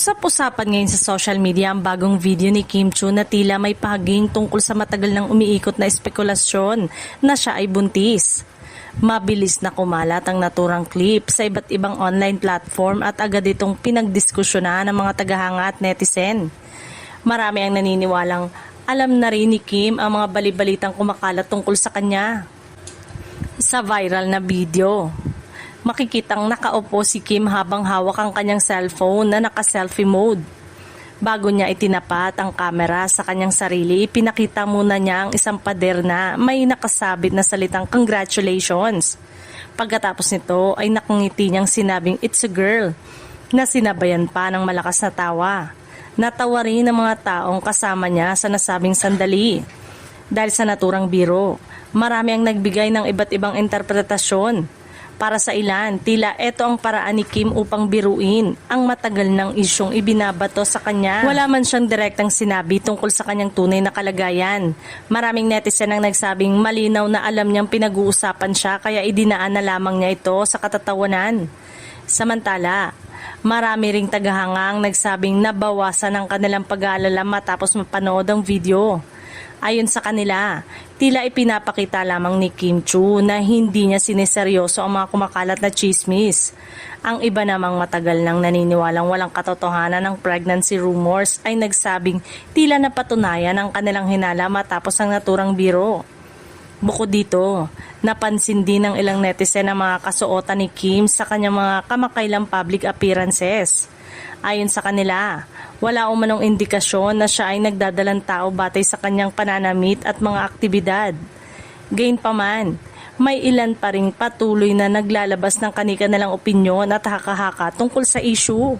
Usap-usapan ngayon sa social media ang bagong video ni Kim Chiu na tila may pahaging tungkol sa matagal nang umiikot na espekulasyon na siya ay buntis. Mabilis na kumalat ang naturang clip sa iba't ibang online platform at agad itong pinagdiskusyonan ng mga tagahanga at netizen. Marami ang naniniwalang alam na rin ni Kim ang mga balibalitang kumakalat tungkol sa kanya. Sa viral na video, makikitang nakaupo si Kim habang hawak ang kanyang cellphone na naka-selfie mode. Bago niya itinapat ang kamera sa kanyang sarili, ipinakita muna niya ang isang pader na may nakasabit na salitang congratulations. Pagkatapos nito ay nakangiti niyang sinabing it's a girl, na sinabayan pa ng malakas na tawa. Natawa rin ang mga taong kasama niya sa nasabing sandali. Dahil sa naturang biro, marami ang nagbigay ng iba't ibang interpretasyon. Para sa ilan, tila ito ang paraan ni Kim upang biruin ang matagal ng isyong ibinabato sa kanya. Wala man siyang direktang sinabi tungkol sa kanyang tunay na kalagayan. Maraming netizen ang nagsabing malinaw na alam niyang pinag-uusapan siya kaya idinaan na lamang niya ito sa katatawanan. Samantala, marami ring tagahanga ang nagsabing nabawasan ang kanilang pag-aalala matapos mapanood ang video. Ayon sa kanila, tila ipinapakita lamang ni Kim Chiu na hindi niya sineseryoso ang mga kumakalat na chismis. Ang iba namang matagal nang naniniwalang walang katotohanan ng pregnancy rumors ay nagsabing tila napatunayan ang kanilang hinala matapos ang naturang biro. Bukod dito, napansin din ng ilang netizen ang mga kasuotan ni Kim sa kanyang mga kamakailang public appearances. Ayon sa kanila, wala umanong indikasyon na siya ay nagdadalang tao batay sa kanyang pananamit at mga aktibidad. Gayunpaman, may ilan pa ring patuloy na naglalabas ng kani-kanilang opinyon at haka-haka tungkol sa issue.